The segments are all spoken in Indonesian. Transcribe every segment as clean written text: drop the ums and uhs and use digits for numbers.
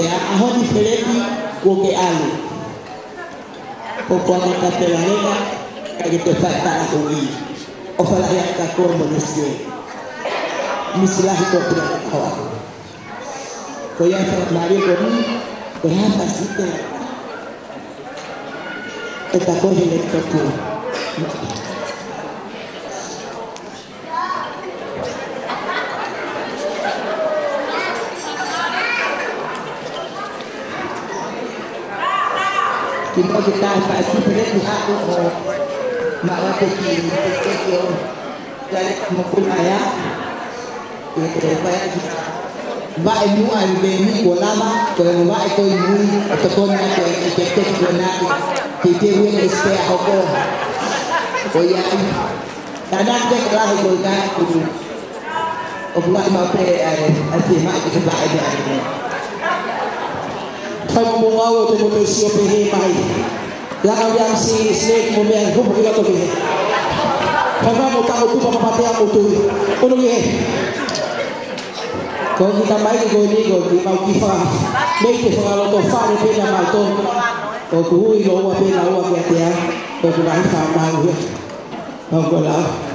aho diferente o que alu. O quando está pela nega, que te falta a ruim. O falar ya ka kormo nesse. Misilahi ko pira kawa. Ko ya fa Mario ko ni, ko ya fa site. Esta coisa le tocou. Kita kita pasti perlu aku malah pergi dari kampung ayah itu supaya kita baik mu albeni kolama kalau baik kau ibu atau kau nak kita nak kita win istri aku kau ya kadang kita kelah kau kan aku nak mau pergi asima kita baik dia Kamu mau tu mungkin siapa ni mai, yang si snake mungkin aku pergi tu ni. Kamu mau tahu tu apa mati aku tu, unu ni. Kau kita mai kau ni kau mau kifa, mereka kalau tu faham pena malton, kau tu ilu apa pena awak dia, kau tu dah faham mahu, kau lah.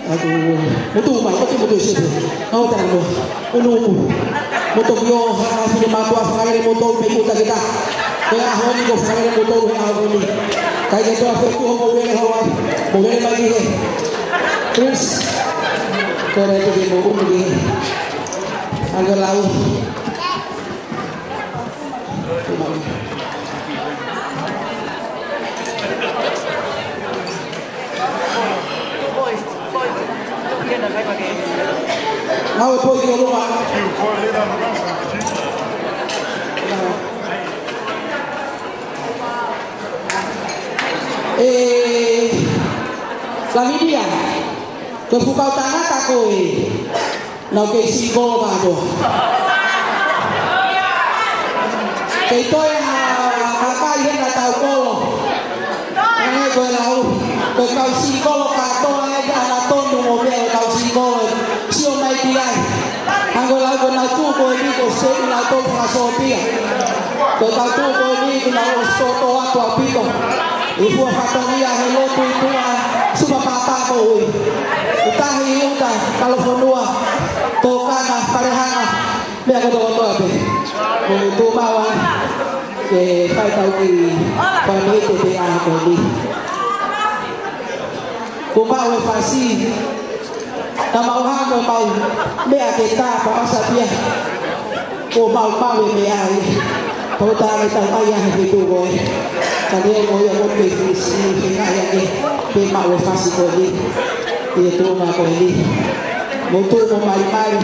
Aduh, mutu mai, mutu siapa? Kau tak tahu, unu, mutu yo, hasil makwa fakir mutu mekuta kita. Kaya ahoni ko fakir mutu ahoni. Kaya itu aku tu mau beli hawan, mau beli lagi ni. Terus, kau itu dia mau beli, agak lau. Mau pergi ke rumah. Lagi dia, kepukau tanah takoi, nak ke singkol kado. Kita yang kakak ini nak tahu kolo, ini kau tahu, kau singkol kado aja anak tonu mobil kau singkol. Siapa mai dia? Anggo lagu na tu ko ni ko se na to fasopia. Ko ta tu ko ni ko na soto ato apito. Ifu fatonia hello tu tua supa papa ko. Utahi uta telefonua. To kana parehana. Me ko to ape. Ko tu bawa ke pai tau ki pa ni te te a ko ni. Ko bawa fasi. Nama orang kau mau mea kita apa sahaja, kau mau mea ini, kau tak ada ayah itu kau, jadi kau yang kau berdiskusi dengan ayah ni, kau mau fasih kau ni, itu rumah kau ni, motor mau mari.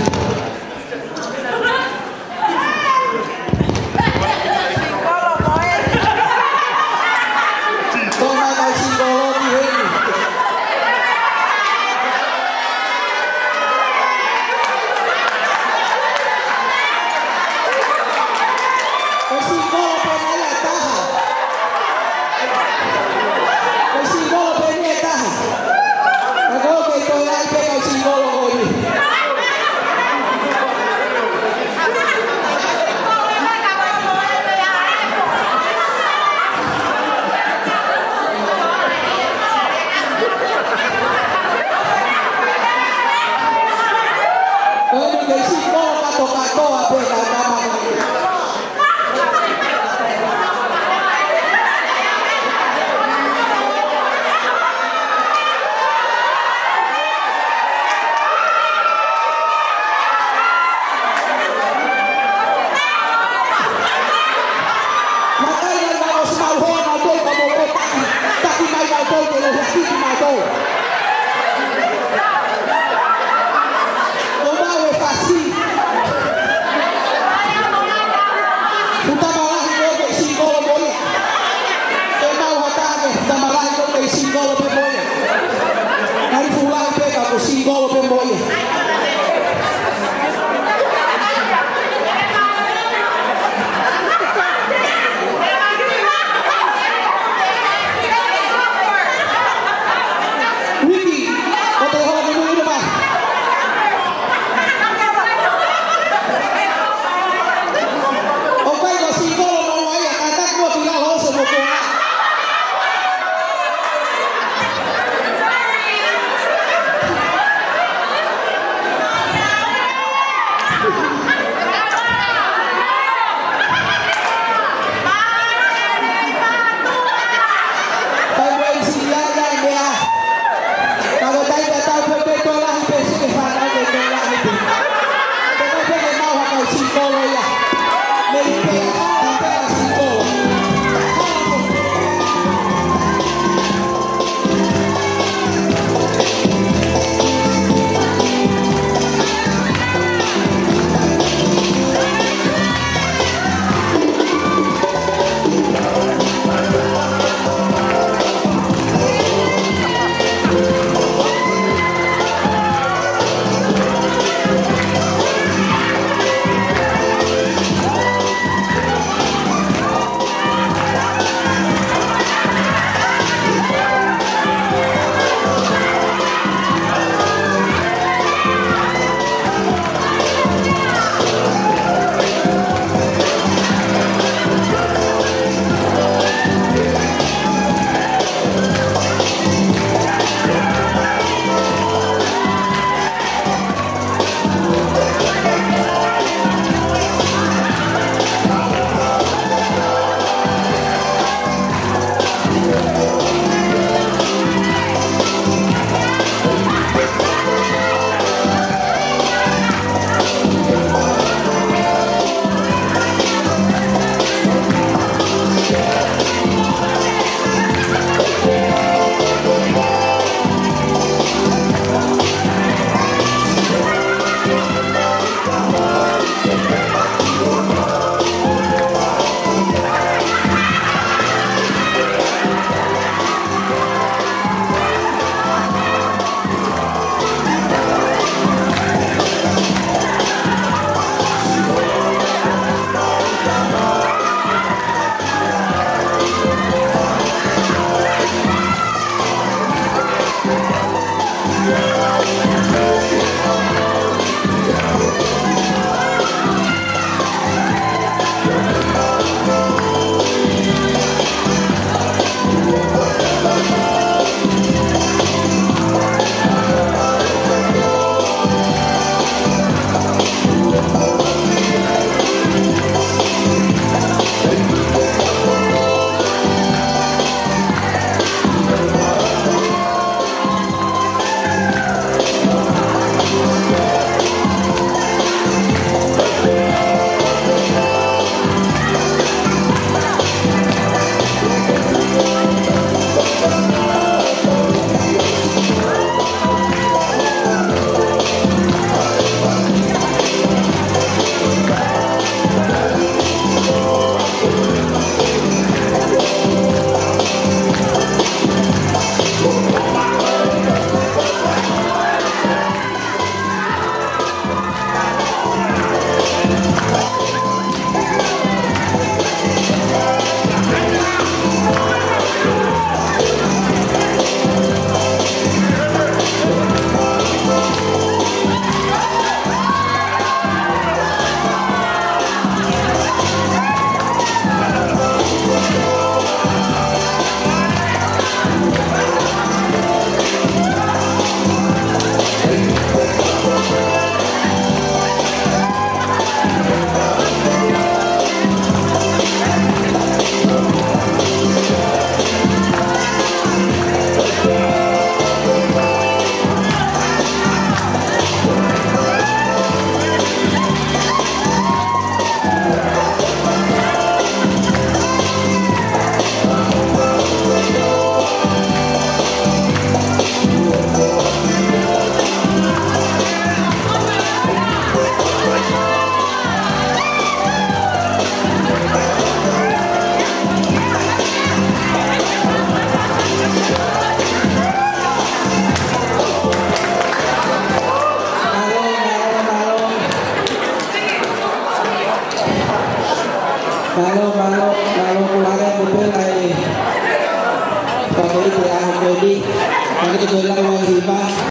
koe lau ai ba